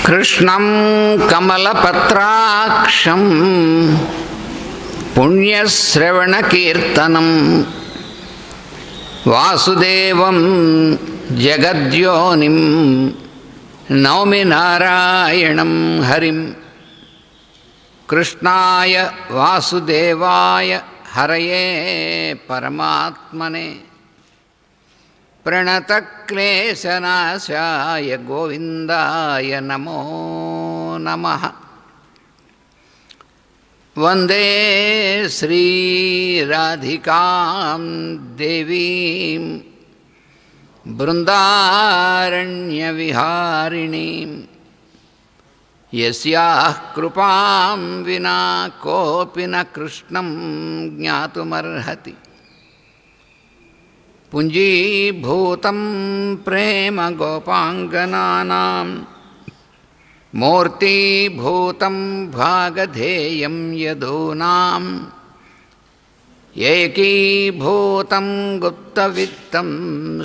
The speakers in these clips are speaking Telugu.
కృష్ణం కమలపత్రాక్షం పుణ్యశ్రవణకీర్తనం వాసుదేవం జగద్యోనిం నౌమి నారాయణం హరిం. కృష్ణాయ వాసుదేవాయ హరయే పరమాత్మనే ప్రణతక్లేశనాశాయ గోవిందాయ నమో నమః. వందే శ్రీరాధికాం దేవీం బృందారణ్యవిహారిణీం యస్యాః కృపాం వినా కోపి న కృష్ణం జ్ఞాతుమర్హతి. పుంజీభూతం ప్రేమ గోపాంగనానాం మూర్తీభూతం భాగధేయం యదూనాం ఏకీభూతం గుప్తవిత్తం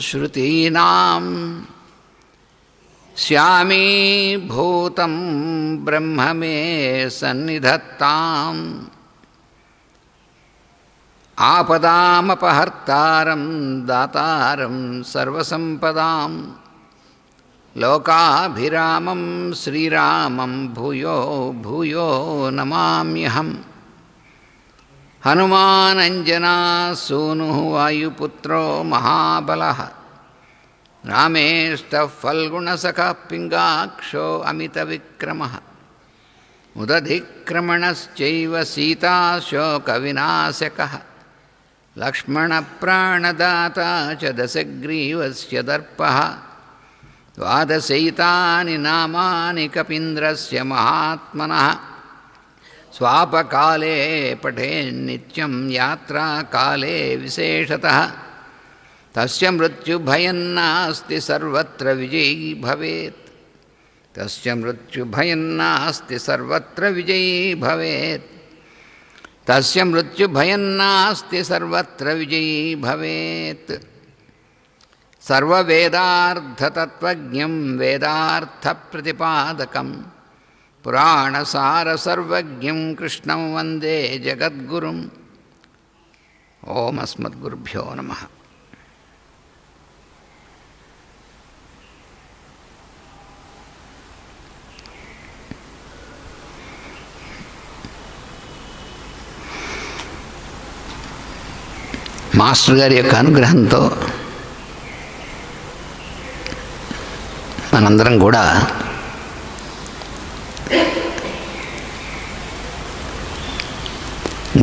శ్రుతీనాం శ్యామీభూతం బ్రహ్మ మే సన్నిధత్తాం. ఆపదామపహర్తారం దాతారం సర్వసంపదాం లోకాభిరామం శ్రీరామం భూయో భూయో నమామ్యహం. హనుమానంజనా సూనుః వాయుపుత్రో మహాబలః రామేష్టః ఫల్గుణసఖः పింగాక్షో అమితవిక్రమः ఉదధిక్రమణశ్చైవ సీతాశోకవినాశకः లక్ష్మణప్రాణదాతా చ దశగ్రీవస్య దర్పः ద్వాదశైతాని నామాని కపీంద్రస్య మహాత్మనः స్వాపకాలే పఠేన్నిత్యం యాత్రాకాలే విశేషతః తస్య మృత్యుభయం నాస్తి సర్వత్ర విజయీ భవేత్. తస్య మృత్యుభయం నాస్తి సర్వత్ర విజయీ భవేత్. తస్య మృత్యుభయం నాస్తి సర్వత్ర విజయీ భవేత్. సర్వవేదార్థతత్వజ్ఞం వేదార్థప్రతిపాదకం పురాణసారసర్వజ్ఞం కృష్ణం వందే జగద్గురుం. ఓం అస్మద్గురుభ్యో నమః. మాస్టర్ గారి యొక్క అనుగ్రహంతో మనందరం కూడా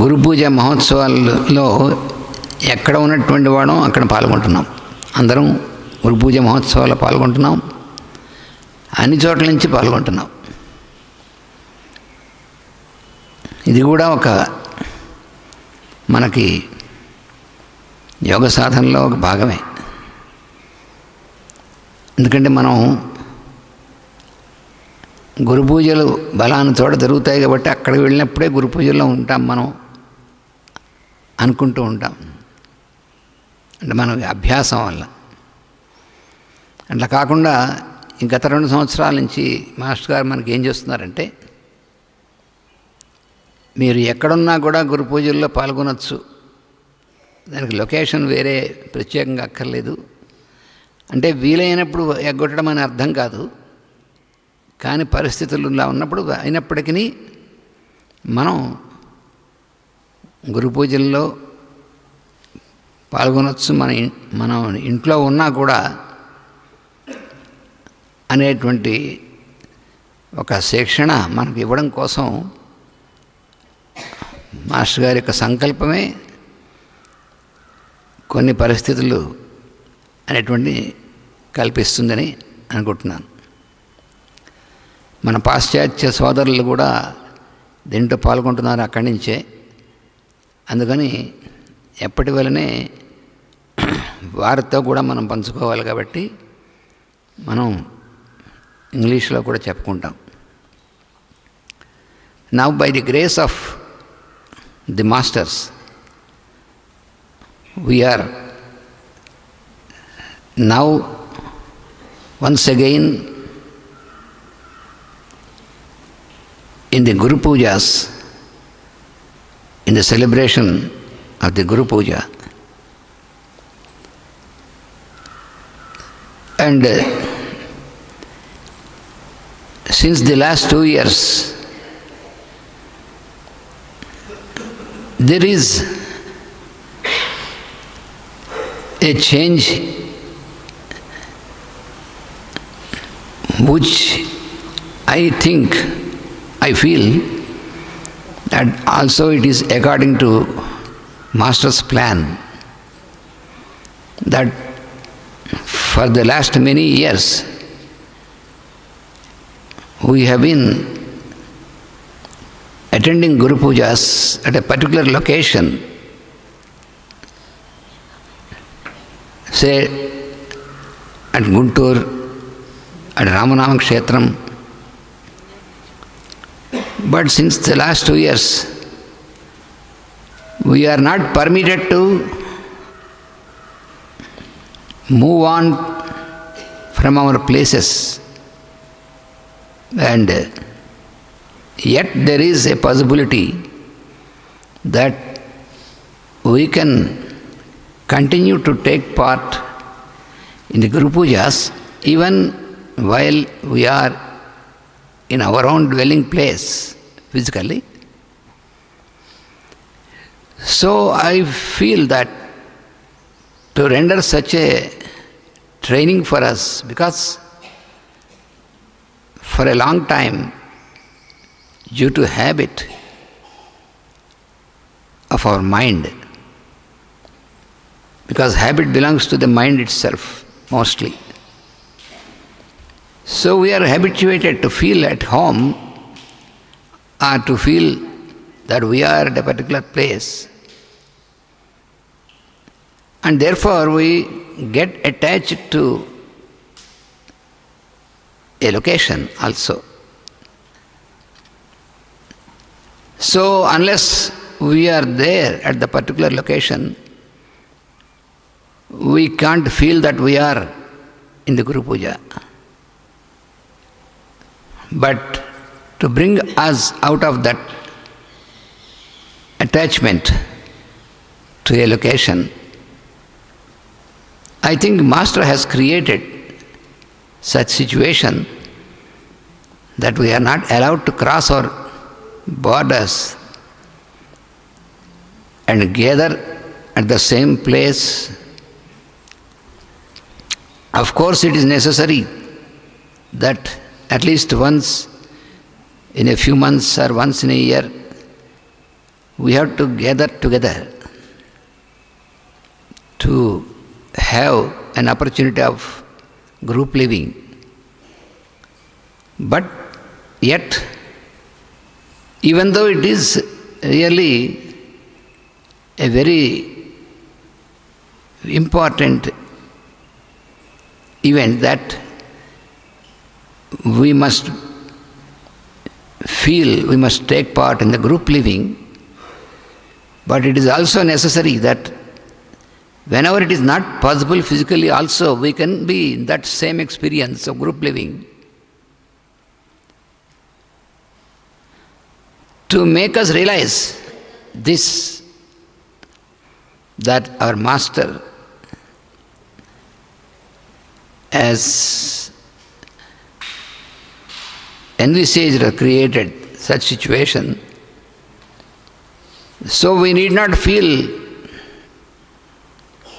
గురు పూజ మహోత్సవాల్లో ఎక్కడ ఉన్నటువంటి వాడో అక్కడ పాల్గొంటున్నాం. అందరం గురు పూజ మహోత్సవాల్లో పాల్గొంటున్నాం. అన్ని చోట్ల నుంచి పాల్గొంటున్నాం. ఇది కూడా ఒక మనకి యోగ సాధనలో ఒక భాగమే. ఎందుకంటే మనం గురు పూజలు బలాన్ని చోట జరుగుతాయి కాబట్టి అక్కడికి వెళ్ళినప్పుడే గురు పూజల్లో ఉంటాం మనం అనుకుంటూ ఉంటాం. అంటే మన అభ్యాసం వల్ల. అట్లా కాకుండా గత 2 సంవత్సరాల నుంచి మాస్టర్ గారు మనకి ఏం చేస్తున్నారంటే, మీరు ఎక్కడున్నా కూడా గురు పూజల్లో పాల్గొనవచ్చు. దానికి లొకేషన్ వేరే ప్రత్యేకంగా అక్కర్లేదు. అంటే వీలైనప్పుడు ఎగ్గొట్టడం అని అర్థం కాదు, కానీ పరిస్థితులు ఇలా ఉన్నప్పుడు అయినప్పటికీ మనం గురు పూజల్లో పాల్గొనవచ్చు. మనం ఇంట్లో ఉన్నా కూడా అనేటువంటి ఒక శిక్షణ మనకు ఇవ్వడం కోసం మాస్టర్ గారి యొక్క సంకల్పమే కొన్ని పరిస్థితులు అనేటువంటి కల్పిస్తుందని అనుకుంటున్నాను. మన పాశ్చాత్య సోదరులు కూడా దీంట్లో పాల్గొంటున్నారు అక్కడి నుంచే. అందుకని ఎప్పటి వలనే వారితో కూడా మనం పంచుకోవాలి కాబట్టి మనం ఇంగ్లీష్లో కూడా చెప్పుకుంటాం. Now by the grace of the masters we are now once again in the Guru Pujas, in the celebration of the Guru Puja. And since the last 2 years, there is a change which I feel that also it is according to Master's plan, that for the last many years we have been attending Guru Pujas at a particular location, say at Guntur, at Ramanama Kshetram. But since the last 2 years, we are not permitted to move on from our places, and yet there is a possibility that we can continue to take part in the Guru Pujas even while we are in our own dwelling place physically. So I feel that to render such a training for us, because for a long time, due to habit of our mind, because habit belongs to the mind itself mostly. So we are habituated to feel at home or to feel that we are at a particular place, and therefore we get attached to a location also. So unless we are there at the particular location, we can't feel that we are in the Guru Puja. But to bring us out of that attachment to a location, I think Master has created such situation that we are not allowed to cross our borders and gather at the same place. Of course, it is necessary that at least once in a few months or once in a year, we have to gather together to have an opportunity of group living. But yet, even though it is really a very important event that we must feel, we must take part in the group living, but it is also necessary that whenever it is not possible physically also, we can be in that same experience of group living, to make us realize this, that our Master has envisaged or created such situation. So we need not feel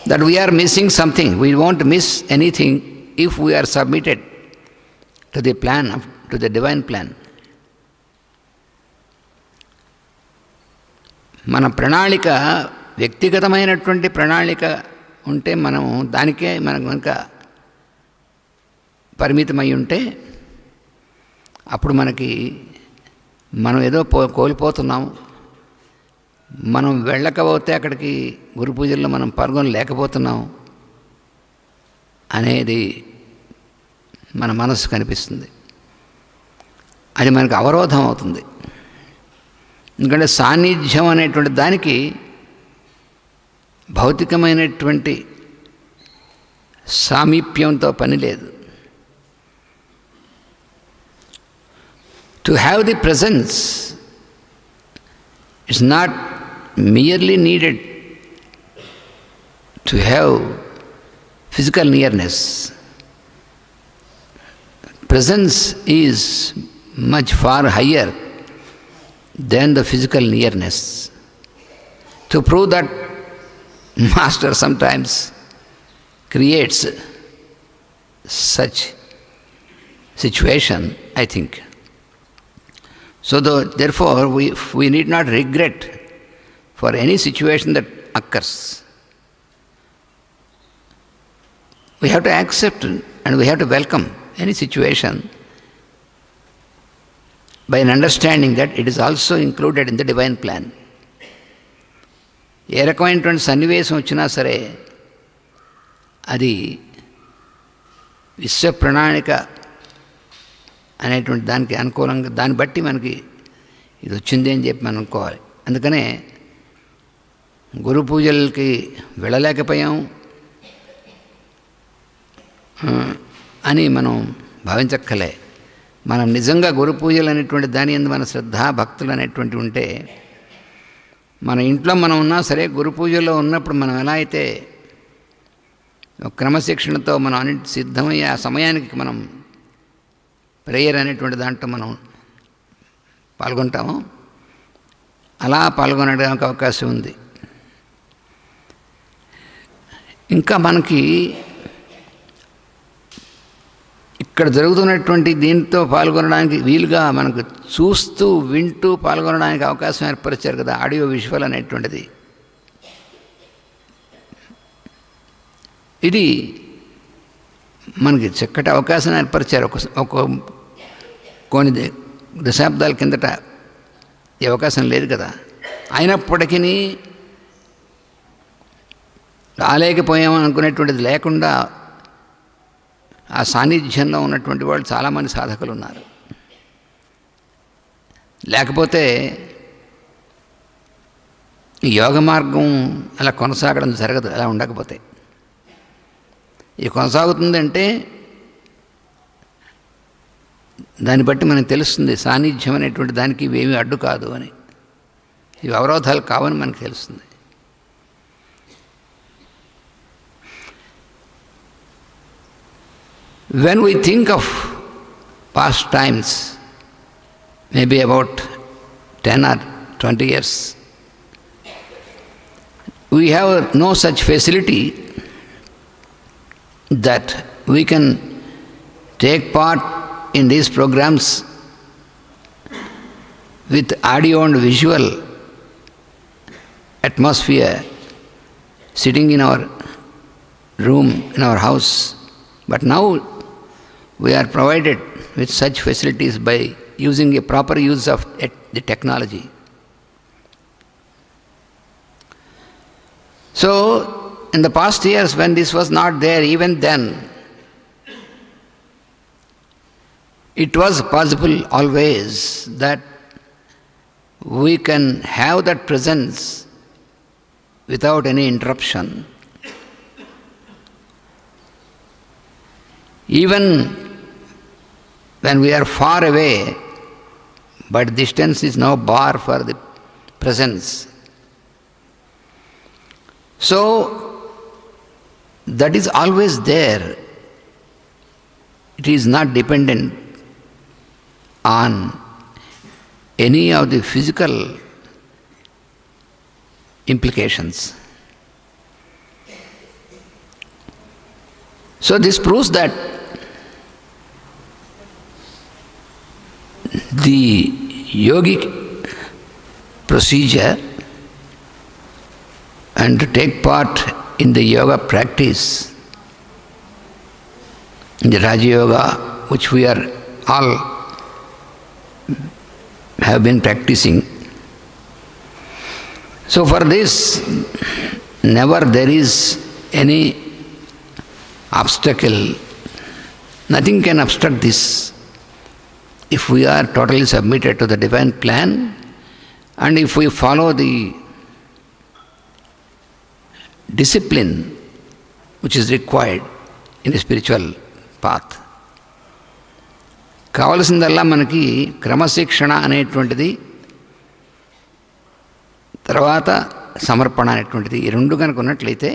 that we are missing something. We won't miss anything if we are submitted to the plan, to the divine plan. మన ప్రణాళిక వ్యక్తిగతమైనటువంటి ప్రణాళిక ఉంటే మనం దానికే మనకు కనుక పరిమితమై ఉంటే అప్పుడు మనం ఏదో కోల్పోతున్నాం. మనం వెళ్ళకపోతే అక్కడికి గురు పూజల్లో మనం పాల్గొనలేకపోతున్నాం అనేది మన మనసు కనిపిస్తుంది. అది మనకు అవరోధం అవుతుంది. ఎందుకంటే సాన్నిధ్యం అనేటువంటి దానికి భౌతికమైనటువంటి సామీప్యంతో పని లేదు. To have the presence is not merely needed to have physical nearness. Presence is much far higher than the physical nearness. To prove that, Master sometimes creates such situation, I think. So therefore, we need not regret for any situation that occurs. We have to accept and we have to welcome any situation by an understanding that it is also included in the divine plan. ఏ రకమైనటువంటి సన్నివేశం వచ్చినా సరే అది విశ్వ ప్రణాళిక అనేటువంటి దానికి అనుకూలంగా, దాన్ని బట్టి మనకి ఇది వచ్చింది అని చెప్పి మనం అనుకోవాలి. అందుకనే గురు పూజలకి వెళ్ళలేకపోయాం అని మనం భావించక్కలే. మనం నిజంగా గురు పూజలు అనేటువంటి దాని యందు మన శ్రద్ధ భక్తులు అనేటువంటి ఉంటే, మన ఇంట్లో మనం ఉన్నా సరే గురు పూజల్లో ఉన్నప్పుడు మనం ఎలా అయితే క్రమశిక్షణతో మనం అన్నింటి సిద్ధమయ్యే ఆ సమయానికి మనం ప్రేయర్ అనేటువంటి దాంట్లో మనం పాల్గొంటామో అలా పాల్గొనడానికి అవకాశం ఉంది. ఇంకా మనకి ఇక్కడ జరుగుతున్నటువంటి దీంతో పాల్గొనడానికి వీలుగా మనకు చూస్తూ వింటూ పాల్గొనడానికి అవకాశం ఏర్పరిచారు కదా, ఆడియో విజువల్ అనేటువంటిది. ఇది మనకి చక్కటి అవకాశం ఏర్పరిచారు. ఒక కొన్ని దశాబ్దాల కిందట ఈ అవకాశం లేదు కదా. అయినప్పటికీ రాలేకపోయామని అనుకునేటువంటిది లేకుండా ఆ సాన్నిధ్యంలో ఉన్నటువంటి వాళ్ళు చాలామంది సాధకులు ఉన్నారు. లేకపోతే ఈ యోగ మార్గం అలా కొనసాగడం జరగదు. అలా ఉండకపోతే ఇది కొనసాగుతుందంటే దాన్ని బట్టి మనకు తెలుస్తుంది సాన్నిధ్యం అనేటువంటి దానికి ఇవేమీ అడ్డు కాదు అని, ఇవి అవరోధాలు కావని మనకు తెలుస్తుంది. When we think of past times, maybe about 10 or 20 years, we have no such facility that we can take part in these programs with audio and visual atmosphere, sitting in our room, in our house. But now we are provided with such facilities by using a proper use of the technology. So, in the past years when this was not there, even then, it was possible always that we can have that presence without any interruption. Even when we are far away, but distance is no bar for the presence. So, that is always there. It is not dependent on any of the physical implications. So this proves that the yogic procedure and to take part in the yoga practice, in the Raja Yoga, which we are all have been practicing. So for this, never there is any obstacle. Nothing can obstruct this if we are totally submitted to the divine plan and if we follow the discipline which is required in the spiritual path. కావలసిందల్లా మనకి క్రమశిక్షణ అనేటువంటిది, తర్వాత సమర్పణ అనేటువంటిది, ఈ రెండు కనుక ఉన్నట్లయితే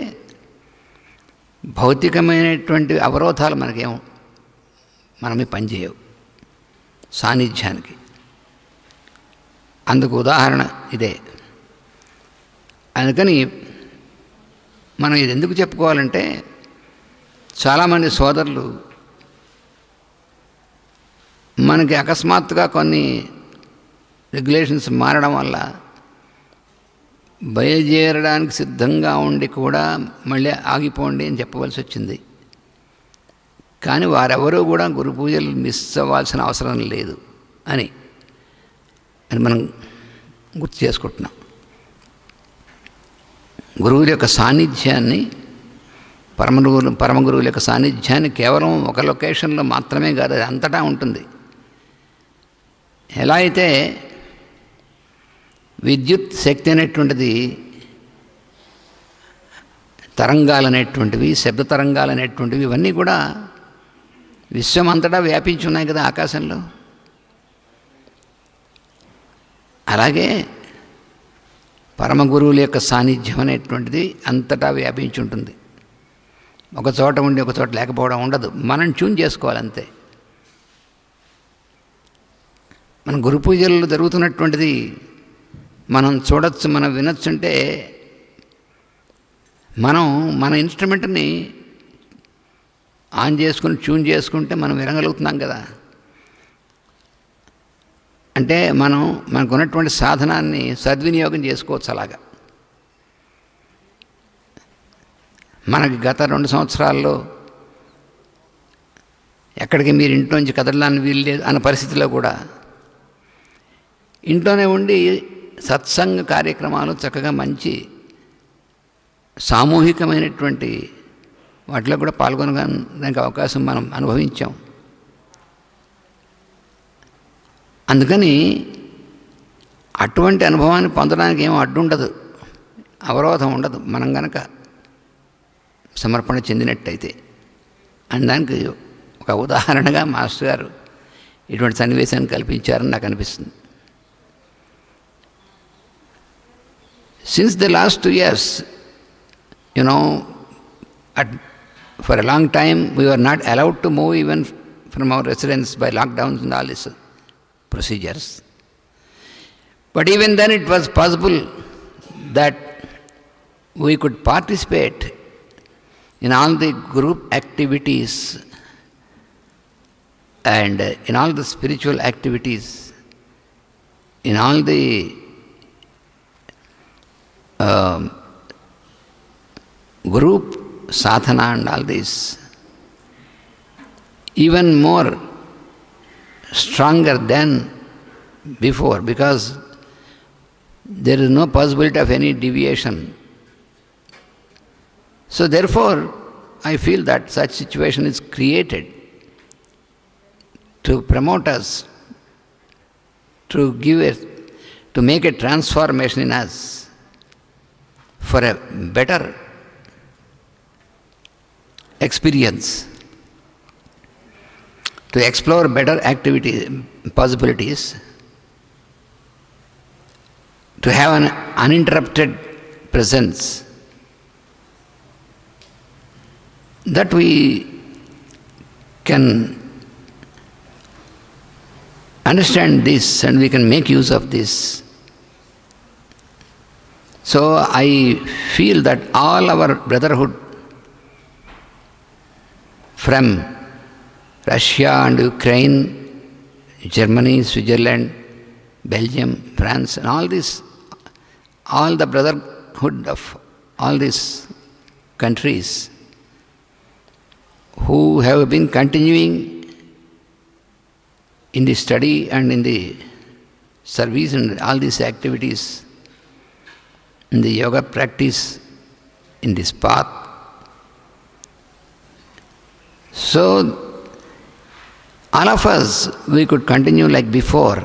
భౌతికమైనటువంటి అవరోధాలు మనమే పనిచేయవు సాన్నిధ్యానికి. అందుకు ఉదాహరణ ఇదే. అందుకని మనం ఇది ఎందుకు చెప్పుకోవాలంటే, చాలామంది సోదరులు మనకి అకస్మాత్తుగా కొన్ని రెగ్యులేషన్స్ మారడం వల్ల బయలుదేరడానికి సిద్ధంగా ఉండి కూడా మళ్ళీ ఆగిపోండి అని చెప్పవలసి వచ్చింది. కానీ వారెవరూ కూడా గురు పూజలు మిస్ అవ్వాల్సిన అవసరం లేదు అని మనం గుర్తు చేసుకుంటున్నాం. గురువుల యొక్క సాన్నిధ్యాన్ని, పరమ గురువుల యొక్క సాన్నిధ్యాన్ని కేవలం ఒక లొకేషన్లో మాత్రమే కాదు, అది అంతటా ఉంటుంది. ఎలా అయితే విద్యుత్ శక్తి అనేటువంటిది తరంగాలు అనేటువంటివి, శబ్ద తరంగాలు అనేటువంటివి, ఇవన్నీ కూడా విశ్వం అంతటా వ్యాపించి ఉన్నాయి కదా ఆకాశంలో. అలాగే పరమ గురువుల యొక్క సాన్నిధ్యం అనేటువంటిది అంతటా వ్యాపించి ఉంటుంది. ఒక చోట ఉండి ఒక చోట లేకపోవడం ఉండదు. మనం ట్యూన్ చేసుకోవాలి అంతే. మన గురు పూజల్లో జరుగుతున్నటువంటిది మనం చూడొచ్చు, మనం వినొచ్చుంటే మనం మన ఇన్స్ట్రుమెంట్ని ఆన్ చేసుకుని ట్యూన్ చేసుకుంటే మనం వినగలుగుతున్నాం కదా. అంటే మనకు ఉన్నటువంటి సాధనాన్ని సద్వినియోగం చేసుకోవచ్చు. అలాగా మనకి గత 2 సంవత్సరాల్లో ఎక్కడికి మీరు ఇంట్లోంచి కదలడానికి వీలు లేదు అన్న పరిస్థితిలో కూడా ఇంట్లోనే ఉండి సత్సంగ కార్యక్రమాలు చక్కగా మంచి సామూహికమైనటువంటి వాటిలో కూడా పాల్గొనడానికి అవకాశం మనం అనుభవించాం. అందుకని అటువంటి అనుభవాన్ని పొందడానికి ఏమో అడ్డుండదు, అవరోధం ఉండదు, మనం గనక సమర్పణ చెందినట్టయితే. అని దానికి ఒక ఉదాహరణగా మాస్టర్ గారు ఇటువంటి సన్నివేశాన్ని కల్పించారని నాకు అనిపిస్తుంది. Since the last 2 years, for a long time we were not allowed to move even from our residence by lockdowns and all these procedures. But even then it was possible that we could participate in all the group activities and in all the spiritual activities, in all the group sadhana and all this, even more stronger than before, because there is no possibility of any deviation. So therefore I feel that such situation is created to promote us, to make a transformation in us for a better experience, to explore better activity possibilities, to have an uninterrupted presence, that we can understand this and we can make use of this. So I feel that all our brotherhood from Russia and Ukraine, Germany, Switzerland, Belgium, France, and all the brotherhood of all these countries who have been continuing in the study and in the service and all these activities, in the yoga practice, in this path. So all of us, we could continue like before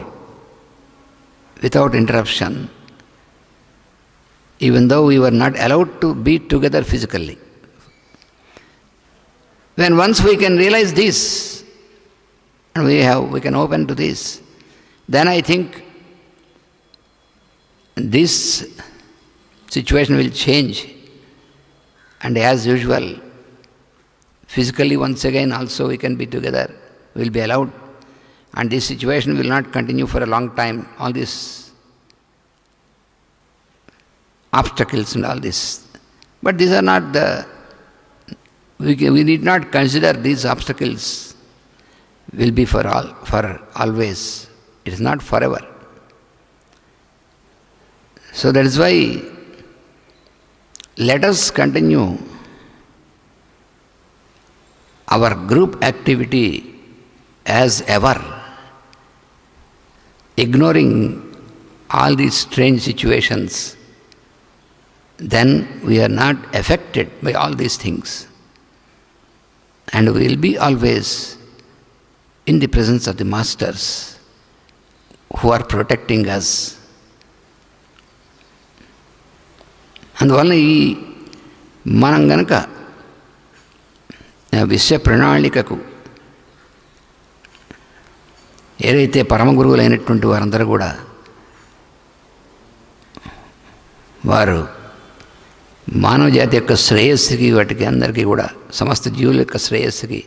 without interruption, even though we were not allowed to be together physically. When once we can realize this, and we can open to this, then I think this situation will change, and as usual, physically once again also we can be together, we will be allowed, and this situation will not continue for a long time, all these obstacles and all this. But these are not we need not consider these obstacles will be for always. It is not forever. So that is why let us continue our group activity as ever, ignoring all these strange situations. Then we are not affected by all these things, and we will be always in the presence of the masters who are protecting us. అందువల్ల ఈ మనం గనక విశ్వ ప్రణాళికకు ఏదైతే పరమ గురువులైనటువంటి వారందరూ కూడా వారు మానవ జాతి యొక్క శ్రేయస్సుకి, వాటికి అందరికీ కూడా సమస్త జీవుల యొక్క శ్రేయస్సుకి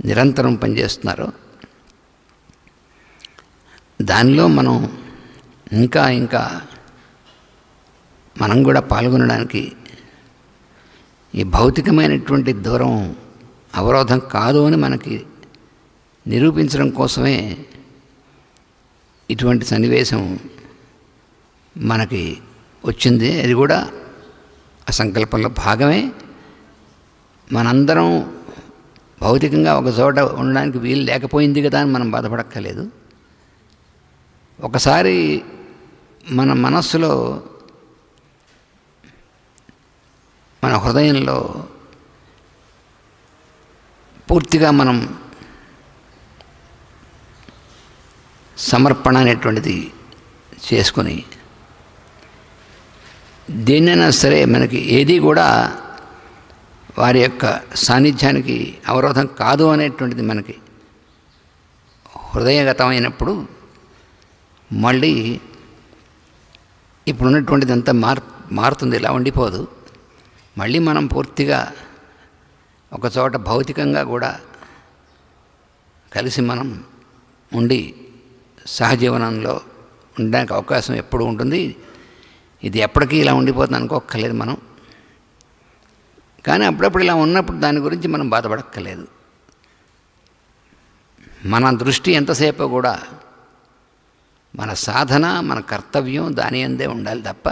నిరంతరం పనిచేస్తున్నారు. దానిలో మనం ఇంకా మనం కూడా పాల్గొనడానికి ఈ భౌతికమైనటువంటి దూరం అవరోధం కాదు అని మనకి నిరూపించడం కోసమే ఇటువంటి సన్నివేశం మనకి వచ్చింది. అది కూడా ఆ సంకల్పంలో భాగమే. మనందరం భౌతికంగా ఒక చోట ఉండడానికి వీలు లేకపోయింది కదా అని మనం బాధపడక్కర్లేదు. ఒకసారి మన మనస్సులో, మన హృదయంలో పూర్తిగా మనం సమర్పణ అనేటువంటిది చేసుకొని దేన్నైనా సరే మనకి ఏది కూడా వారి యొక్క సాన్నిధ్యానికి అవరోధం కాదు అనేటువంటిది మనకి హృదయగతమైనప్పుడు మళ్ళీ ఇప్పుడున్నటువంటిది అంతా మారుతుంది, ఇలా ఉండిపోదు. మళ్ళీ మనం పూర్తిగా ఒకచోట భౌతికంగా కూడా కలిసి మనం ఉండి సహజీవనంలో ఉండడానికి అవకాశం ఎప్పుడు ఉంటుంది. ఇది ఎప్పటికీ ఇలా ఉండిపోతుంది అనుకోక్కర్లేదు మనం. కానీ అప్పుడప్పుడు ఇలా ఉన్నప్పుడు దాని గురించి మనం బాధపడక్కర్లేదు. మన దృష్టి ఎంతసేపు కూడా మన సాధన, మన కర్తవ్యం దాని అందే ఉండాలి తప్ప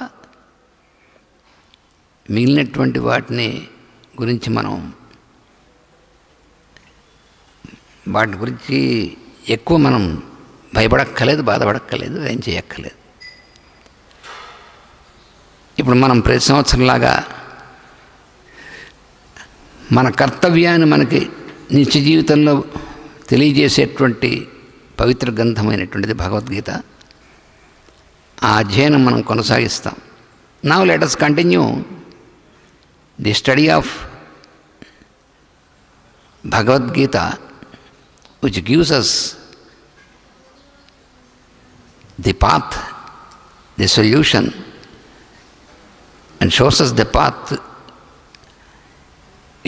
మిగిలినటువంటి వాటిని గురించి వాటి గురించి ఎక్కువ మనం భయపడక్కర్లేదు, బాధపడక్కర్లేదు, ఏం చేయక్కర్లేదు. ఇప్పుడు మనం ప్రతి సంవత్సరంలాగా మన కర్తవ్యాన్ని మనకి నిత్య జీవితంలో తెలియజేసేటువంటి పవిత్ర గ్రంథమైనటువంటిది భగవద్గీత. ఆ అధ్యయనం మనం కొనసాగిస్తాం. Now let us continue the study of Bhagavad Gita, which gives us the path, the solution, and shows us the path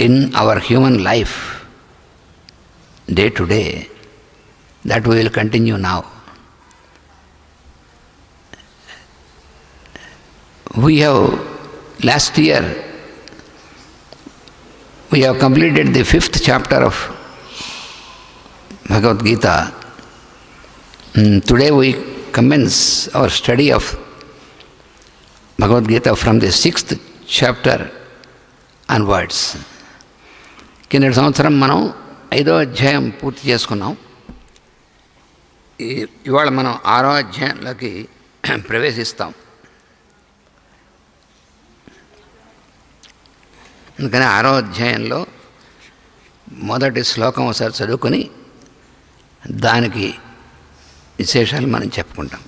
in our human life day to day. That we will continue now. Last year we have completed the 5th chapter of Bhagavad Gita. Today we commence our study of Bhagavad Gita from the 6th chapter onwards. కిందటి సంవత్సరం మనం 5వ అధ్యాయం పూర్తి చేసుకున్నాం. ఇవాళ మనం 6వ అధ్యాయంలోకి ప్రవేశిస్తాం. అందుకని 6వ అధ్యాయంలో మొదటి శ్లోకం ఒకసారి చదువుకొని దానికి విశేషాలు మనం చెప్పుకుంటాం.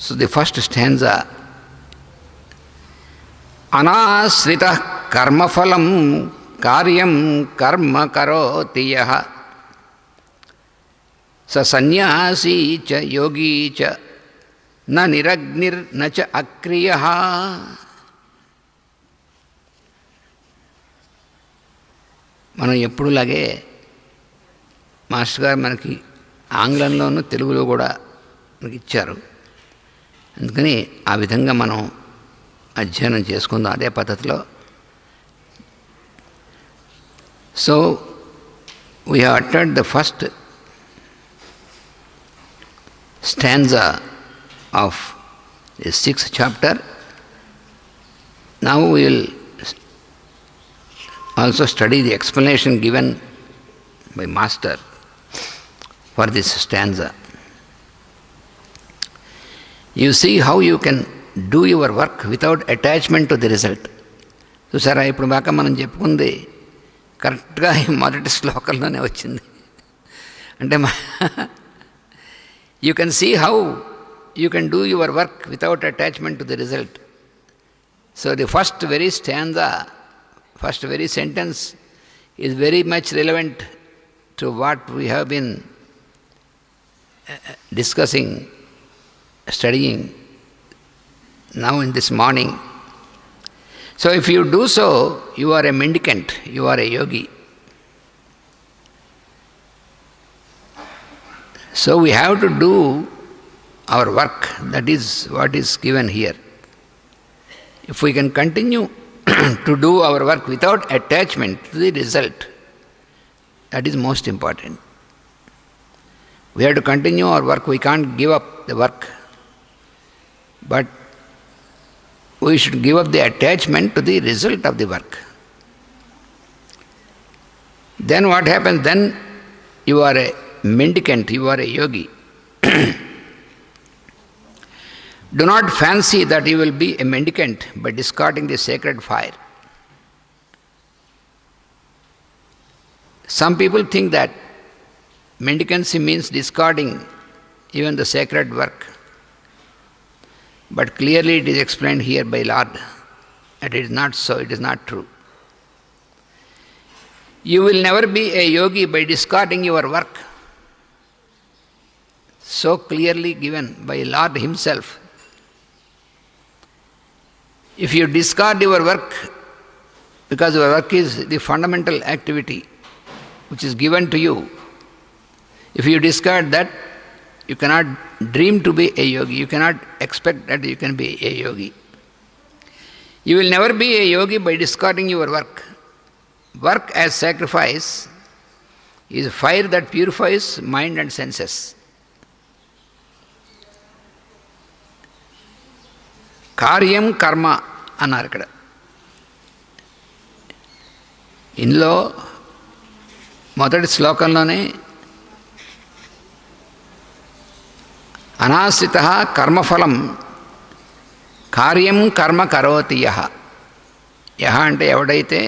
సో ది ఫస్ట్ స్టాంజా: అనాశ్రిత కర్మఫలం కార్యం కర్మ కరోతి యః స సన్యాసీ చ యోగీ చ న నిరగ్నిర్న చ అక్రియః. మనం ఎప్పుడులాగే మాస్టర్ గారు మనకి ఆంగ్లంలోనూ తెలుగులో కూడా మనకి ఇచ్చారు. అందుకని ఆ విధంగా మనం అధ్యయనం చేసుకుందాం అదే పద్ధతిలో. So we have uttered the first stanza of the 6th chapter. Now we will also study the explanation given by Master for this stanza. You see how you can do your work without attachment to the result. చూసారా, ఇప్పుడు బాగా మనం చెప్పుకుంది కరెక్ట్గా మొదటి శ్లోకంలోనే వచ్చింది. అంటే you can see how you can do your work without attachment to the result. So the first very stanza, first very sentence is very much relevant to what we have been discussing, studying now in this morning. So if you do so, you are a mendicant, you are a yogi. So we have to do our work, that is what is given here. If we can continue to do our work without attachment to the result, that is most important. We have to continue our work. We can't give up the work, but we should give up the attachment to the result of the work. Then what happens? Then you are a mendicant, you are a yogi. Do not fancy that you will be a mendicant by discarding the sacred fire. Some people think that mendicancy means discarding even the sacred work. But clearly it is explained here by Lord that it is not so, it is not true. You will never be a yogi by discarding your work. So clearly given by Lord himself. If you discard your work, because your work is the fundamental activity which is given to you, if you discard that, you cannot dream to be a yogi. You cannot expect that you can be a yogi. You will never be a yogi by discarding your work. Work as sacrifice is fire that purifies mind and senses. Karyam karma అన్నారు ఇక్కడ. ఇందులో మొదటి శ్లోకంలోనే అనాశ్రిత కర్మఫలం కార్యం కర్మ కరోతి యహ. యహ అంటే ఎవడైతే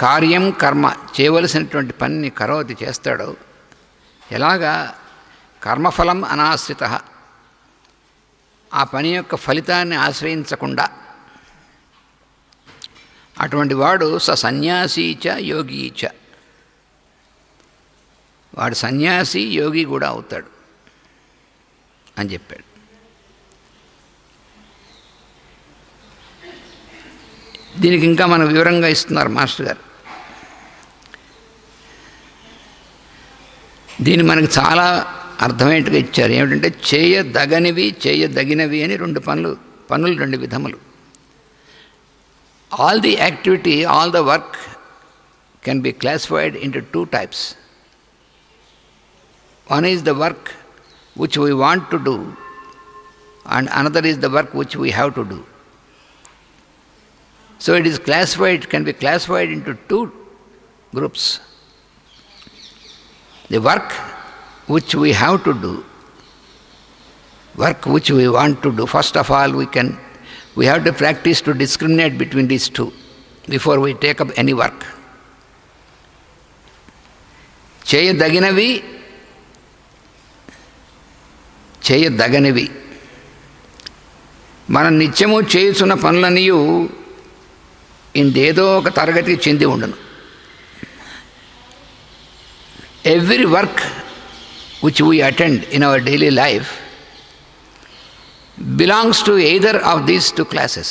కార్యం కర్మ చేయవలసినటువంటి పనిని కరోతి చేస్తాడో, ఎలాగా కర్మఫలం అనాశ్రిత, ఆ పని యొక్క ఫలితాన్ని ఆశ్రయించకుండా, అటువంటి వాడు సన్యాసీ చ యోగీ చ, వాడు సన్యాసి యోగి కూడా అవుతాడు అని చెప్పాడు. దీనికి ఇంకా మన వివరంగా ఇస్తున్నారు మాస్టర్ గారు. దీన్ని మనకి చాలా అర్థమయ్యేట్టుగా ఇచ్చారు. ఏమిటంటే చేయదగనివి చేయదగినవి అని పనులు రెండు విధములు. All the activity, all the work can be classified into two types. One is the work which we want to do, and another is the work which we have to do. So it is classified, can be classified into two groups. The work which we have to do, work which we want to do. First of all, we have to practice to discriminate between these two before we take up any work. చేయదగినవి చేయదగనివి. మనం నిత్యము చేయుచున్న పనులనియు ఇందేదో ఒక తరగతికి చెంది ఉండును. Every work which we attend in our daily life belongs to either of these two classes,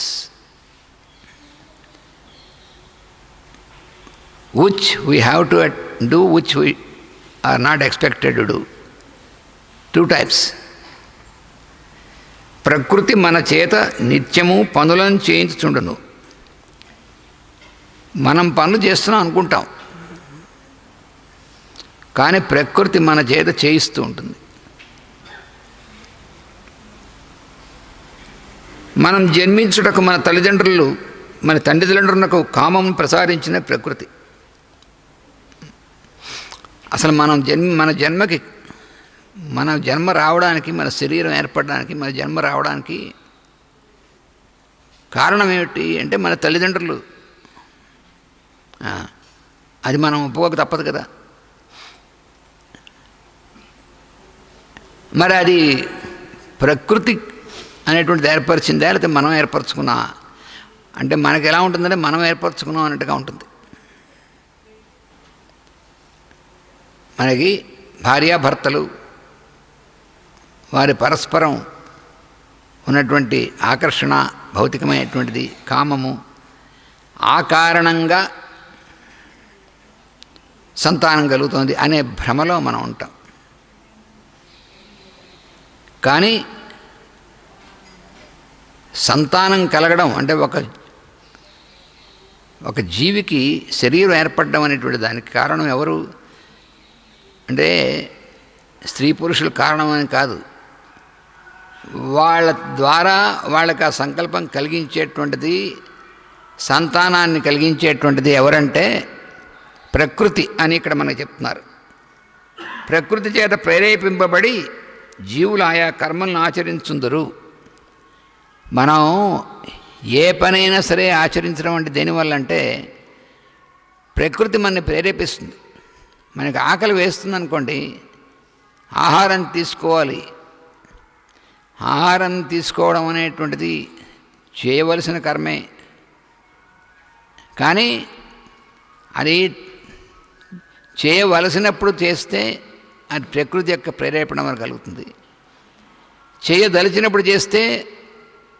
which we have to do, which we are not expected to do. Two types. ప్రకృతి మన చేత నిత్యము పనులను చేయించుచుండును. మనం పనులు చేస్తున్నాం అనుకుంటాం, కానీ ప్రకృతి మన చేత చేయిస్తూ ఉంటుంది. మనం జన్మించుటకు మన తల్లిదండ్రులకు కామం ప్రసారించిన ప్రకృతి. అసలు మన జన్మ రావడానికి, మన శరీరం ఏర్పడడానికి, మన జన్మ రావడానికి కారణం ఏమిటి అంటే మన తల్లిదండ్రులు. అది మనం ఒప్పుకోక తప్పదు కదా. మరి అది ప్రకృతి అనేటువంటిది ఏర్పరిచిందా, లేకపోతే మనం ఏర్పరచుకున్నా అంటే మనకి ఎలా ఉంటుందంటే మనం ఏర్పరచుకున్నాం అన్నట్టుగా ఉంటుంది. మనకి భార్యాభర్తలు, వారి పరస్పరం ఉన్నటువంటి ఆకర్షణ, భౌతికమైనటువంటిది కామము, ఆ కారణంగా సంతానం కలుగుతుంది అనే భ్రమలో మనం ఉంటాం. కానీ సంతానం కలగడం అంటే ఒక జీవికి శరీరం ఏర్పడడం అనేటువంటి దానికి కారణం ఎవరు అంటే స్త్రీ పురుషుల కారణం అని కాదు. వాళ్ళ ద్వారా వాళ్ళకి ఆ సంకల్పం కలిగించేటువంటిది, సంతానాన్ని కలిగించేటువంటిది ఎవరంటే ప్రకృతి అని ఇక్కడ మనకు చెప్తున్నారు. ప్రకృతి చేత ప్రేరేపింపబడి జీవులు ఆయా కర్మలను ఆచరించుందరు. మనం ఏ పనైనా సరే ఆచరించడం అంటే దేనివల్ల అంటే ప్రకృతి మనని ప్రేరేపిస్తుంది. మనకి ఆకలి వేస్తుంది అనుకోండి, ఆహారం తీసుకోవాలి. ఆహారం తీసుకోవడం అనేటువంటిది చేయవలసిన కర్మే, కానీ అది చేయవలసినప్పుడు చేస్తే అది ప్రకృతి యొక్క ప్రేరేపణ మనకు కలుగుతుంది. చేయదలిచినప్పుడు చేస్తే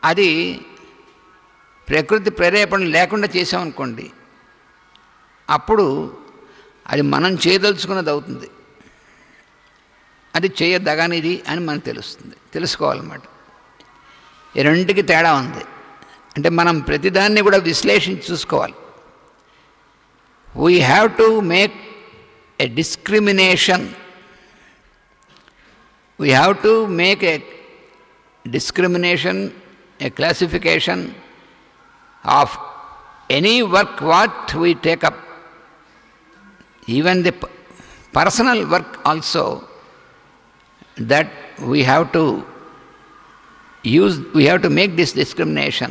అది ప్రకృతి ప్రేరేపణ లేకుండా చేసామనుకోండి, అప్పుడు అది మనం చేయదలుచుకున్నది అవుతుంది. అది చేయదగనిది అని మనకు తెలుసుకోవాలన్నమాట. ఈ రెండింటికి తేడా ఉంది. అంటే మనం ప్రతిదాన్ని కూడా విశ్లేషించి చూసుకోవాలి. We have to make a discrimination. We have to make a discrimination, a classification of any work what we take up, even the personal work also, that we have to make this discrimination.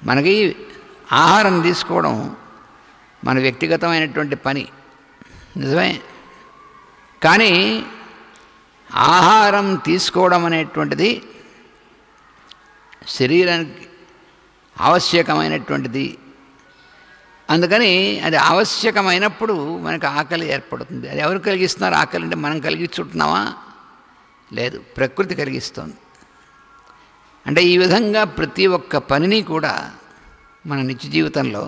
మనకి ఆహారం తీసుకోవడం మన వ్యక్తిగతమైనటువంటి పని నిజమే, కానీ ఆహారం తీసుకోవడం అనేటువంటిది శరీరానికి ఆవశ్యకమైనటువంటిది. అందుకని అది ఆవశ్యకమైనప్పుడు మనకు ఆకలి ఏర్పడుతుంది. అది ఎవరు కలిగిస్తున్నారు ఆకలి అంటే మనం కలిగించుంటున్నామా? లేదు, ప్రకృతి కలిగిస్తుంది. అంటే ఈ విధంగా ప్రతి ఒక్క పనిని కూడా మన నిత్య జీవితంలో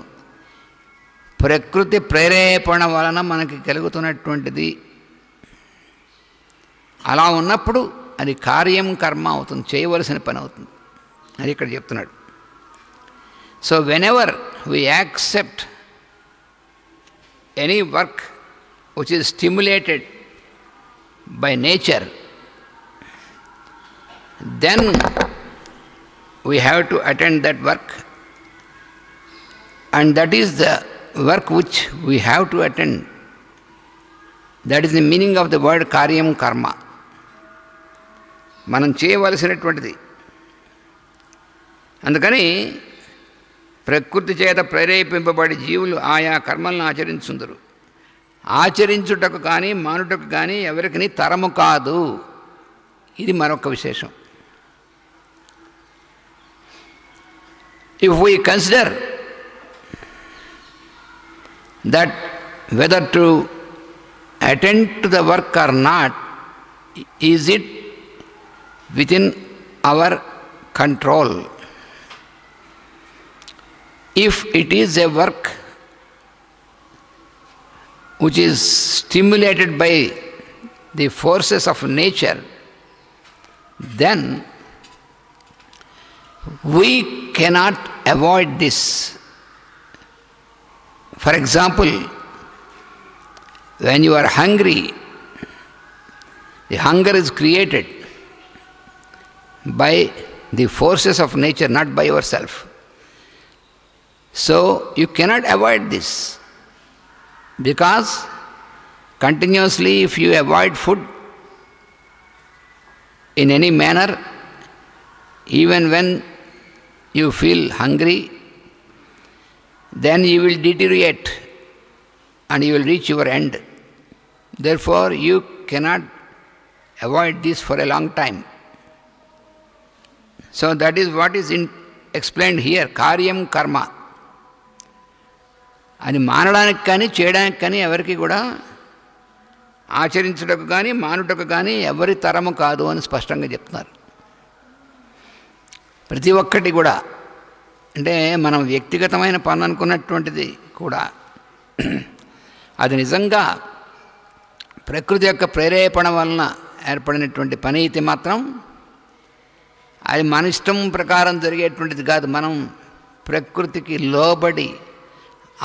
ప్రకృతి ప్రేరేపణ వలన మనకి కలుగుతున్నటువంటిది. అలా ఉన్నప్పుడు అది కార్యం, కర్మ అవుతుంది, చేయవలసిన పని అవుతుంది. అది ఇక్కడ చెప్తున్నాడు. So whenever we accept any work which is stimulated by nature, then we have to attend that work, and that is the work which we have to attend. That is the meaning of the word karyam karma. మనం చేయవలసినటువంటిది. అందుకని ప్రకృతి చేత ప్రేరేపింపబడి జీవులు ఆయా కర్మలను ఆచరించుందరు. ఆచరించుటకు కానీ మానుటకు కానీ ఎవరికి తరము కాదు. ఇది మరొక విశేషం. If we consider that whether to attend to the work or not, is it within our control? If it is a work which is stimulated by the forces of nature, then we cannot avoid this. For example, when you are hungry, the hunger is created by the forces of nature, not by yourself. So you cannot avoid this, because continuously if you avoid food in any manner, even when you feel hungry, then you will deteriorate and you will reach your end. Therefore, you cannot avoid this for a long time. So that is what is explained here, karyam karma. అది మానడానికి కానీ చేయడానికి కానీ ఎవరికి కూడా ఆచరించుటకు కానీ మానుటకు కానీ ఎవరి తరము కాదు అని స్పష్టంగా చెప్తున్నారు. ప్రతి ఒక్కటి కూడా, అంటే మనం వ్యక్తిగతమైన పని అనుకున్నటువంటిది కూడా అది నిజంగా ప్రకృతి యొక్క ప్రేరేపణ వలన ఏర్పడినటువంటి పని అయితే మాత్రం అది మన ఇష్టం ప్రకారం జరిగేటువంటిది కాదు. మనం ప్రకృతికి లోబడి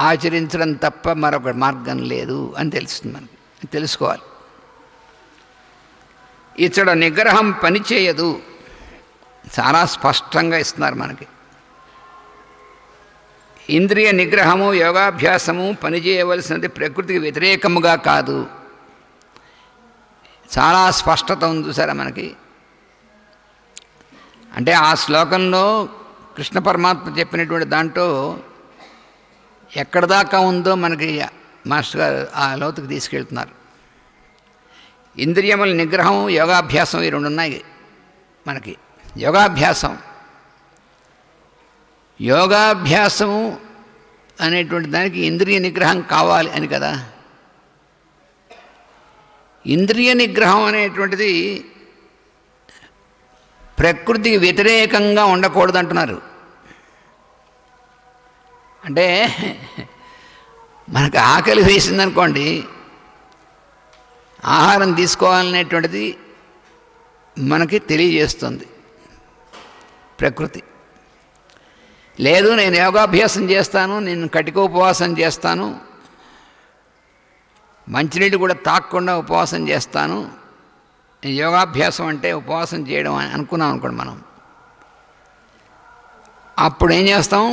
ఆచరించడం తప్ప మరొక మార్గం లేదు అని తెలుస్తుంది, మనకి తెలుసుకోవాలి. ఇచ్చట నిగ్రహం పనిచేయదు, చాలా స్పష్టంగా ఇస్తున్నారు మనకి. ఇంద్రియ నిగ్రహము యోగాభ్యాసము పనిచేయవలసినది ప్రకృతికి వ్యతిరేకముగా కాదు. చాలా స్పష్టత ఉంది చూసారా మనకి. అంటే ఆ శ్లోకంలో కృష్ణ పరమాత్మ చెప్పినటువంటి దాంట్లో ఎక్కడ దాకా ఉందో మనకి మాస్టర్ గారు ఆ లోతుకు తీసుకెళ్తున్నారు. ఇంద్రియముల నిగ్రహం యోగాభ్యాసం ఈ రెండు ఉన్నాయి మనకి. యోగాభ్యాసము అనేటువంటి దానికి ఇంద్రియ నిగ్రహం కావాలి అని కదా. ఇంద్రియ నిగ్రహం అనేటువంటిది ప్రకృతికి వ్యతిరేకంగా ఉండకూడదు అంటున్నారు. అంటే మనకు ఆకలి వేసిందనుకోండి, ఆహారం తీసుకోవాలనేటువంటిది మనకి తెలియజేస్తుంది ప్రకృతి. లేదు నేను యోగాభ్యాసం చేస్తాను, నేను కటికోపవాసం చేస్తాను, మంచినీళ్ళు కూడా తాగకుండా ఉపవాసం చేస్తాను, యోగాభ్యాసం అంటే ఉపవాసం చేయడం అని అనుకున్నాం అనుకోండి మనం. అప్పుడు ఏం చేస్తాం,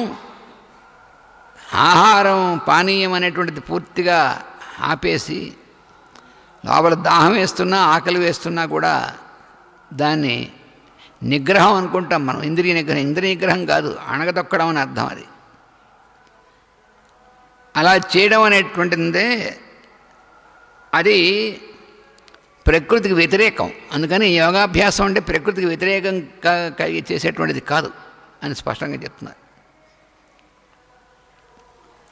ఆహారం పానీయం అనేటువంటిది పూర్తిగా ఆపేసి లోపల దాహం వేస్తున్నా ఆకలి వేస్తున్నా కూడా దాన్ని నిగ్రహం అనుకుంటాం మనం. ఇంద్రియ నిగ్రహం కాదు, అణగదొక్కడం అని అర్థం అది. అలా చేయడం అనేటువంటిదే అది ప్రకృతికి వ్యతిరేకం. అందుకని యోగాభ్యాసం అంటే ప్రకృతికి వ్యతిరేకంగా చేసేటువంటిది కాదు అని స్పష్టంగా చెప్తున్నారు.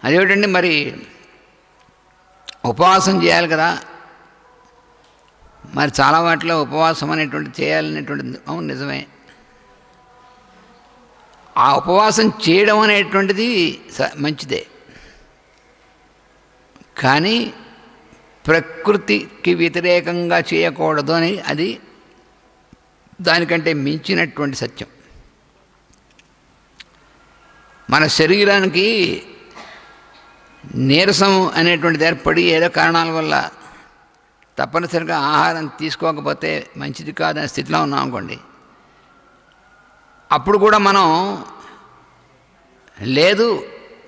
అదేమిటండి మరి ఉపవాసం చేయాలి కదా, మరి చాలా వాటిలో ఉపవాసం అనేటువంటిది చేయాలనేటువంటిది అవును నిజమే. ఆ ఉపవాసం చేయడం అనేటువంటిది మంచిదే, కానీ ప్రకృతికి వ్యతిరేకంగా చేయకూడదు అని అది దానికంటే మించినటువంటి సత్యం. మన శరీరానికి నీరసం అనేటువంటిది ఏర్పడి ఏదో కారణాల వల్ల తప్పనిసరిగా ఆహారం తీసుకోకపోతే మంచిది కాదనే స్థితిలో ఉన్నాం అనుకోండి, అప్పుడు కూడా మనం లేదు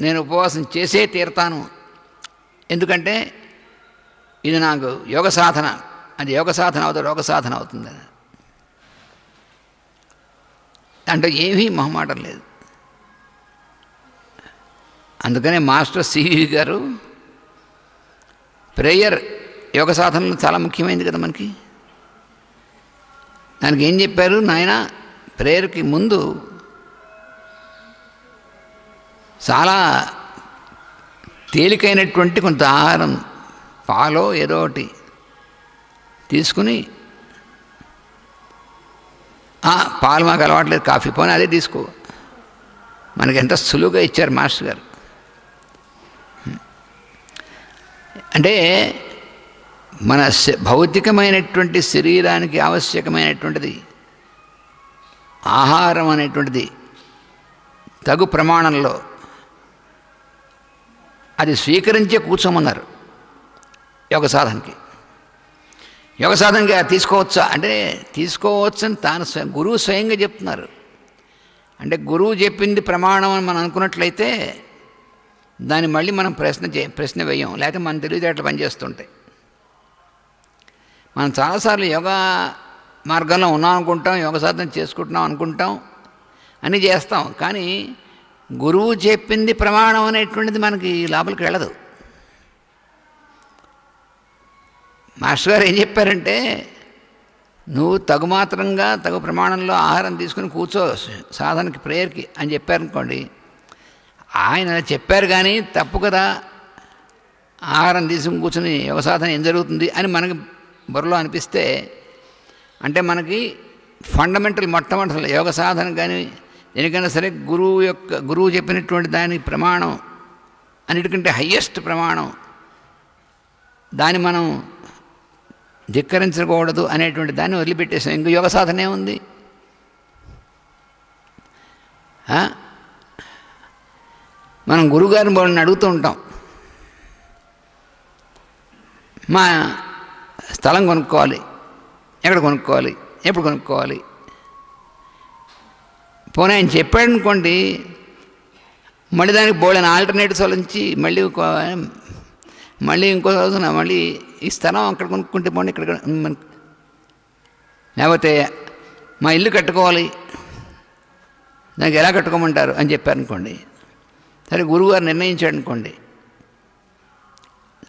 నేను ఉపవాసం చేసే తీరుతాను, ఎందుకంటే ఇది నాకు యోగ సాధన, అది యోగ సాధన అవుతుంది, రోగ సాధన అవుతుందని అంటే ఏమీ మొహమాటం లేదు. అందుకనే మాస్టర్ సివి గారు ప్రేయర్ యోగ సాధనలో చాలా ముఖ్యమైనది కదా మనకి. దానికి ఏం చెప్పారు, నాయన ప్రేయర్కి ముందు చాలా తేలికైనటువంటి కొంత ఆహారం, పాలో ఏదో ఒకటి తీసుకుని పాలు మాకు అలవాట్లేదు, కాఫీ పోనీ అదే తీసుకో. మనకి ఎంత సులువుగా ఇచ్చారు మాస్టర్ గారు. అంటే మన భౌతికమైనటువంటి శరీరానికి ఆవశ్యకమైనటువంటిది ఆహారం అనేటువంటిది తగు ప్రమాణంలో అది స్వీకరించే కూర్చోమన్నారు యోగ సాధనకి. యోగ సాధనకి తీసుకోవచ్చా అంటే తీసుకోవచ్చని తాను గురువు స్వయంగా చెప్తున్నారు. అంటే గురువు చెప్పింది ప్రమాణం అని మనం అనుకున్నట్లయితే దాన్ని మళ్ళీ మనం ప్రశ్న వేయం, లేకపోతే మన తెలివితేటలు పనిచేస్తుంటాయి. మనం చాలాసార్లు యోగా మార్గంలో ఉన్నాం అనుకుంటాం, యోగ సాధన చేసుకుంటున్నాం అనుకుంటాం, అన్నీ చేస్తాం. కానీ గురువు చెప్పింది ప్రమాణం అనేటువంటిది మనకి లోపలికి వెళ్ళదు. మాస్టర్ గారు ఏం చెప్పారంటే, నువ్వు తగుమాత్రంగా తగు ప్రమాణంలో ఆహారం తీసుకుని కూర్చో సాధనకి, ప్రేయర్కి అని చెప్పారనుకోండి, ఆయన చెప్పారు కానీ తప్పు కదా, ఆహారం తీసుకుని కూర్చొని యోగ సాధన ఏం జరుగుతుంది అని మనకి బుర్రలో అనిపిస్తే, అంటే మనకి ఫండమెంటల్ మొట్టమొదటి యోగ సాధన కానీ దేనికైనా సరే గురువు చెప్పినటువంటి దాని ప్రమాణం అన్నిటికంటే హయ్యెస్ట్ ప్రమాణం, దాన్ని మనం ధిక్కరించకూడదు అనేటువంటి దాన్ని వదిలిపెట్టేసాం. ఇంక యోగ సాధన ఏముంది? మనం గురువుగారిని వాళ్ళని అడుగుతూ ఉంటాం, మా స్థలం కొనుక్కోవాలి, ఎక్కడ కొనుక్కోవాలి, ఎప్పుడు కొనుక్కోవాలి. పోనీ ఆయన చెప్పాడు అనుకోండి, మళ్ళీ దానికి బోల్డెన్ ఆల్టర్నేటివ్స్ నుంచి మళ్ళీ ఇంకో రోజున మళ్ళీ ఈ స్థలం అక్కడ కొనుక్కుంటే పోండి, ఇక్కడ లేకపోతే మా ఇల్లు కట్టుకోవాలి, దానికి ఎలా కట్టుకోమంటారు అని చెప్పారనుకోండి. సరే గురువుగారు నిర్ణయించాడు అనుకోండి,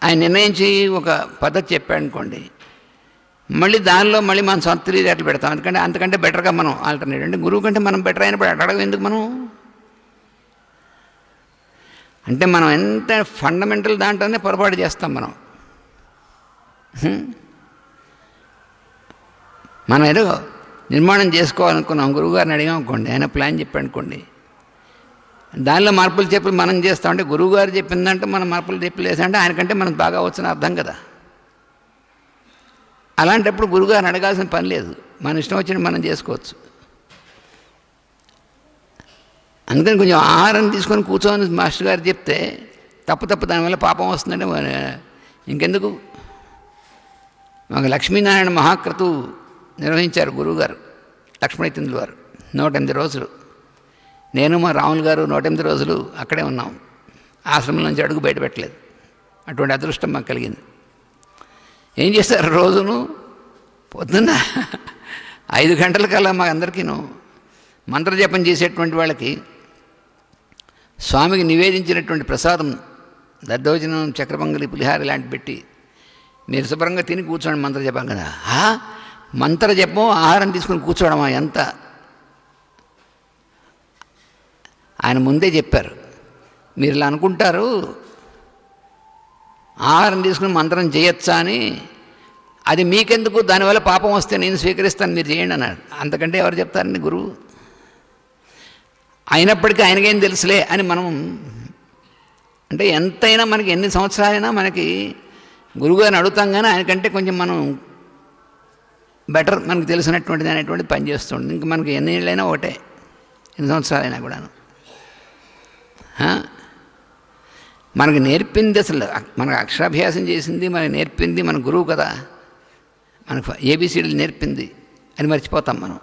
ఆయన నిర్ణయించి ఒక పద్ధతి చెప్పాడనుకోండి, మళ్ళీ దానిలో మళ్ళీ మనం సొంత తెలివితేటలు పెడతాం. ఎందుకంటే అంతకంటే బెటర్గా మనం ఆల్టర్నేట్, అంటే గురువు కంటే మనం బెటర్ అయినప్పుడు అడగం ఎందుకు మనం? అంటే మనం ఎంత ఫండమెంటల్ దాంట్లోనే పొరపాటు చేస్తాం మనం. మనం ఏదో నిర్మాణం చేసుకోవాలనుకున్నాం, గురువుగారిని అడిగాం అనుకోండి, ఆయన ప్లాన్ చెప్పాడనుకోండి, దానిలో మార్పులు చెప్పులు మనం చేస్తామంటే గురువుగారు చెప్పిందంటే మనం మార్పులు చెప్పులు వేసామంటే ఆయనకంటే మనం బాగా వచ్చిన అర్థం కదా. అలాంటప్పుడు గురువుగారిని అడగాల్సిన పని లేదు, మన ఇష్టం వచ్చినట్టు మనం చేసుకోవచ్చు. అందుకని కొంచెం ఆహారం తీసుకొని కూర్చోని మాస్టర్ గారు చెప్తే తప్పు దానివల్ల పాపం వస్తుందంటే ఇంకెందుకు. మాకు లక్ష్మీనారాయణ మహాక్రతు నిర్వహించారు గురువుగారు, లక్ష్మణీతందులు వారు. 108 రోజులు నేను మా రాములు గారు 108 రోజులు అక్కడే ఉన్నాం. ఆశ్రమం నుంచి అడుగు బయట పెట్టలేదు. అటువంటి అదృష్టం మాకు కలిగింది. ఏం చేస్తారు, రోజును పొద్దున్న 5 గంటల కల్లా మా అందరికీను మంత్రజపం చేసేటువంటి వాళ్ళకి స్వామికి నివేదించినటువంటి ప్రసాదం దద్దోజనం, చక్రపొంగలి, పులిహార ఇలాంటి పెట్టి మీరు శుభ్రంగా తిని కూర్చోండి మంత్రజపం కదా. మంత్రజపం ఆహారం తీసుకుని కూర్చోవడమా ఎంత? ఆయన ముందే చెప్పారు, మీరు ఇలా అనుకుంటారు ఆహారం తీసుకుని మంత్రం చేయొచ్చా అని, అది మీకెందుకు, దానివల్ల పాపం వస్తే నేను స్వీకరిస్తాను, మీరు చేయండి అన్నాడు. అంతకంటే ఎవరు చెప్తారండి గురువు? అయినప్పటికీ ఆయనకేం తెలుసులే అని మనం, అంటే ఎంతైనా మనకి ఎన్ని సంవత్సరాలైనా మనకి గురువుగారిని అడుగుతాం కానీ ఆయనకంటే కొంచెం మనం బెటర్ మనకు తెలిసినటువంటిది అనేటువంటిది పనిచేస్తుంది. ఇంక మనకి ఎన్ని ఏళ్ళైనా ఒకటే, ఎన్ని సంవత్సరాలైనా కూడాను. మనకు నేర్పింది అసలు, మనకు అక్షరాభ్యాసం చేసింది మనకు నేర్పింది మన గురువు కదా, మనకు ఏబిసిడీలు నేర్పింది అని మర్చిపోతాం మనం.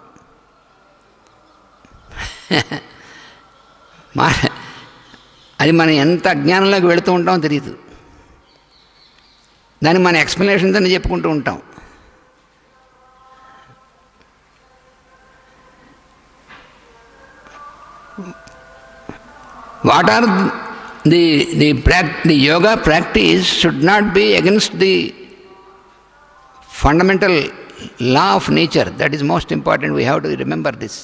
అది మనం ఎంత అజ్ఞానంలోకి వెళుతూ ఉంటామో తెలియదు. దాన్ని మన ఎక్స్ప్లెనేషన్స్ అని చెప్పుకుంటూ ఉంటాం. What are the yoga practice should not be against the fundamental law of nature. That is most important. We have to remember this.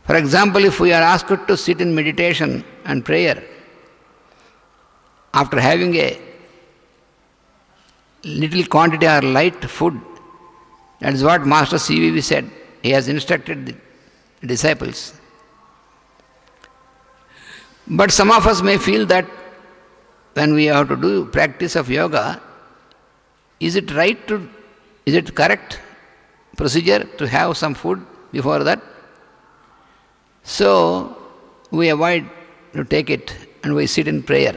For example, if we are asked to sit in meditation and prayer after having a little quantity or light food. That is what Master CVV said. He has instructed the disciples. But some of us may feel that when we have to do practice of yoga, is it correct procedure to have some food before that? So we avoid to take it and we sit in prayer.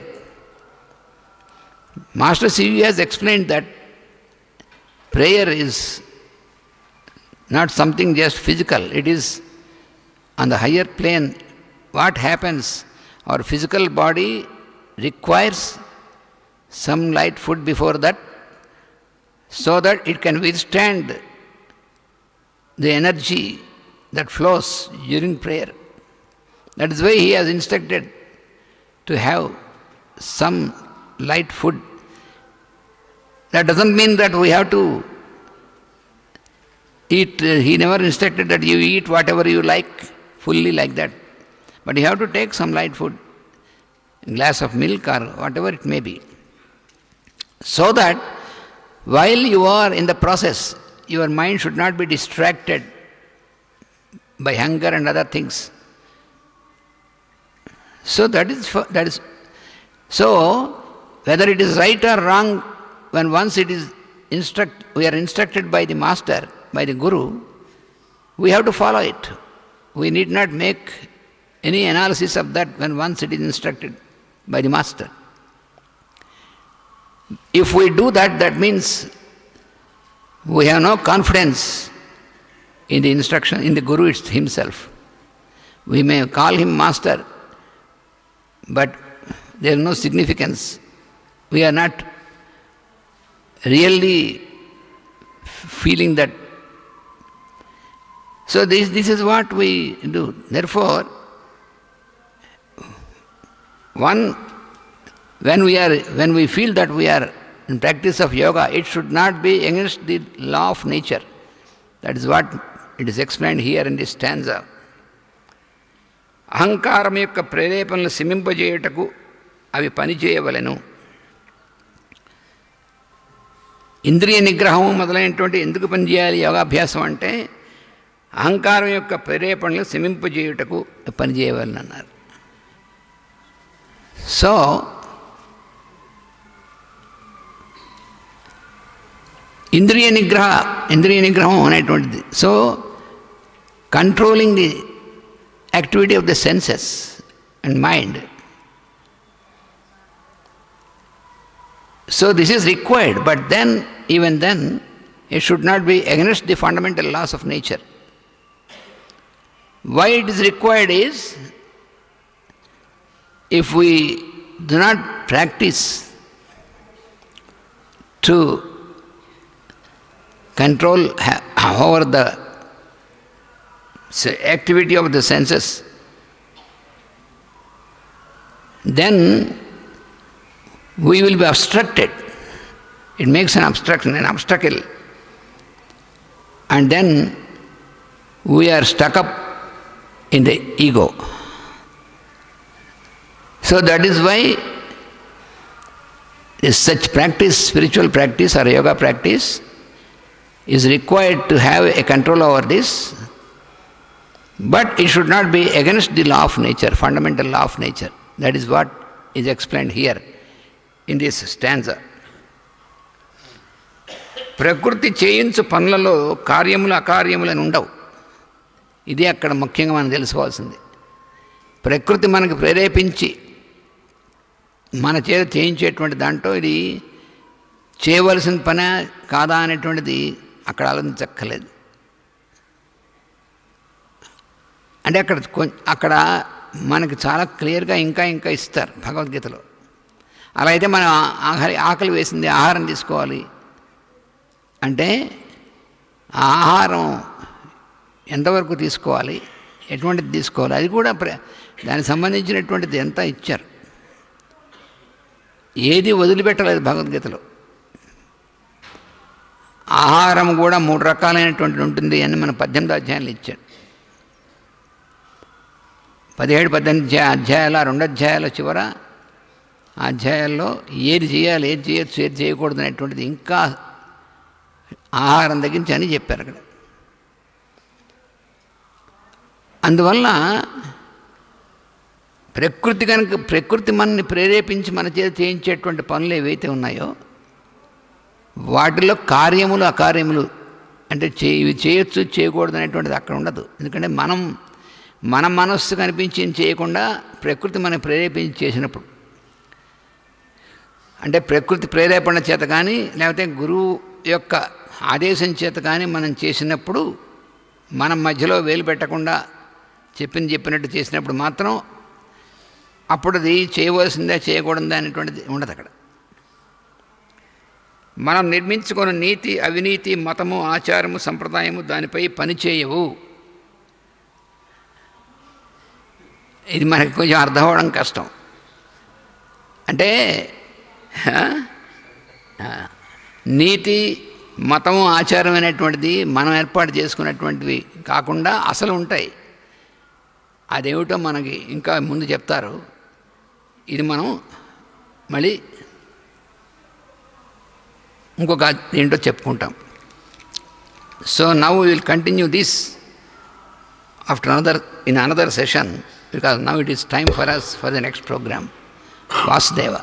Master CVV has explained that prayer is not something just physical. It is on the higher plane. What happens? Our physical body requires some light food before that, so that it can withstand the energy that flows during prayer. That is why he has instructed to have some light food. That doesn't mean that we have to eat. He never instructed that you eat whatever you like, fully like that. But you have to take some light food, a glass of milk or whatever it may be. So that while you are in the process, your mind should not be distracted by hunger and other things. So that is so whether it is right or wrong, when once it is we are instructed by the master, by the guru, we have to follow it. We need not make any analysis of that when once it is instructed by the master. If we do that, that means we have no confidence in the instruction, in the guru himself. We may call him master, but there is no significance. We are not really feeling that. So this is what we do. Therefore, when we feel that we are in practice of yoga, it should not be against the law of nature. That is what it is explained here in this stanza. అహంకారం యొక్క ప్రేరేపణలు శమింపజేయుటకు అవి పనిచేయవలెను. ఇంద్రియ నిగ్రహం మొదలైనటువంటి ఎందుకు పనిచేయాలి యోగాభ్యాసం అంటే, అహంకారం యొక్క ప్రేరేపణలు శమింపజేయుటకు పనిచేయవలెను అన్నారు. సో ఇంద్రియ నిగ్రహం అనేటువంటిది. So controlling the activity of the senses and mind. So this is required, but then, even then, it should not be against the fundamental laws of nature. Why it is required is, if we do not practice to control over the activity of the senses, then we will be obstructed. It makes an obstruction, an obstacle. And then we are stuck up in the ego. So that is why such practice, spiritual practice or yoga practice, is required to have a control over this. But it should not be against the law of nature, fundamental law of nature. That is what is explained here in this stanza. ప్రకృతి చేయించు పనులలో కార్యములు అకార్యములను ఉండవు. ఇది అక్కడ ముఖ్యంగా మనం తెలుసుకోవాల్సింది. ప్రకృతి మనకు ప్రేరేపించి మన చేత చేయించేటువంటి దాంట్లో ఇది చేయవలసిన పని కాదా అనేటువంటిది అక్కడ ఆలోచించక్కర్లేదు. అంటే అక్కడ మనకి చాలా క్లియర్గా ఇంకా ఇస్తారు భగవద్గీతలో. అలా అయితే మనం ఆకలి వేసింది, ఆహారం తీసుకోవాలి అంటే ఆ ఆహారం ఎంతవరకు తీసుకోవాలి, ఎటువంటిది తీసుకోవాలి, అది కూడా దానికి సంబంధించినటువంటిది ఎంత ఇచ్చారు. ఏది వదిలిపెట్టలేదు భగవద్గీతలో. ఆహారం కూడా 3 రకాలైనటువంటిది ఉంటుంది అని మన 18వ అధ్యాయంలో ఇచ్చాడు. 17, 18 అధ్యాయాల 2 అధ్యాయాల చివర ఆ అధ్యాయాల్లో ఏది చేయాలి, ఏది చేయొచ్చు, ఏది చేయకూడదు అనేటువంటిది ఇంకా ఆహారం తగ్గించి అని చెప్పారు అక్కడ. అందువల్ల ప్రకృతి మనని ప్రేరేపించి మన చేత చేయించేటువంటి పనులు ఏవైతే ఉన్నాయో వాటిలో కార్యములు అకార్యములు అంటే ఇవి చేయొచ్చు చేయకూడదు అనేటువంటిది అక్కడ ఉండదు. ఎందుకంటే మన మనస్సు కనిపించింది చేయకుండా ప్రకృతి మనం ప్రేరేపించి చేసినప్పుడు, అంటే ప్రకృతి ప్రేరేపణ చేత కానీ లేకపోతే గురువు యొక్క ఆదేశం చేత కానీ మనం చేసినప్పుడు, మనం మధ్యలో వేలు పెట్టకుండా చెప్పినట్టు చేసినప్పుడు మాత్రం అప్పుడు అది చేయవలసిందే చేయకూడదా అనేటువంటిది ఉండదు అక్కడ. మనం నిర్మించుకున్న నీతి, అవినీతి, మతము, ఆచారము, సంప్రదాయము దానిపై పని చేయవు. ఇది మనకి కొంచెం అర్థం అవ్వడం కష్టం. అంటే నీతి, మతము, ఆచారం అనేటువంటిది మనం ఏర్పాటు చేసుకున్నటువంటివి కాకుండా అసలు ఉంటాయి. అదేమిటో మనకి ఇంకా ముందు చెప్తారు. ఇది మనం మళ్ళీ ఇంకొక ఏంటో చెప్పుకుంటాం. So now we will continue this in another session, because now it is time for us for the next program. Vasudeva.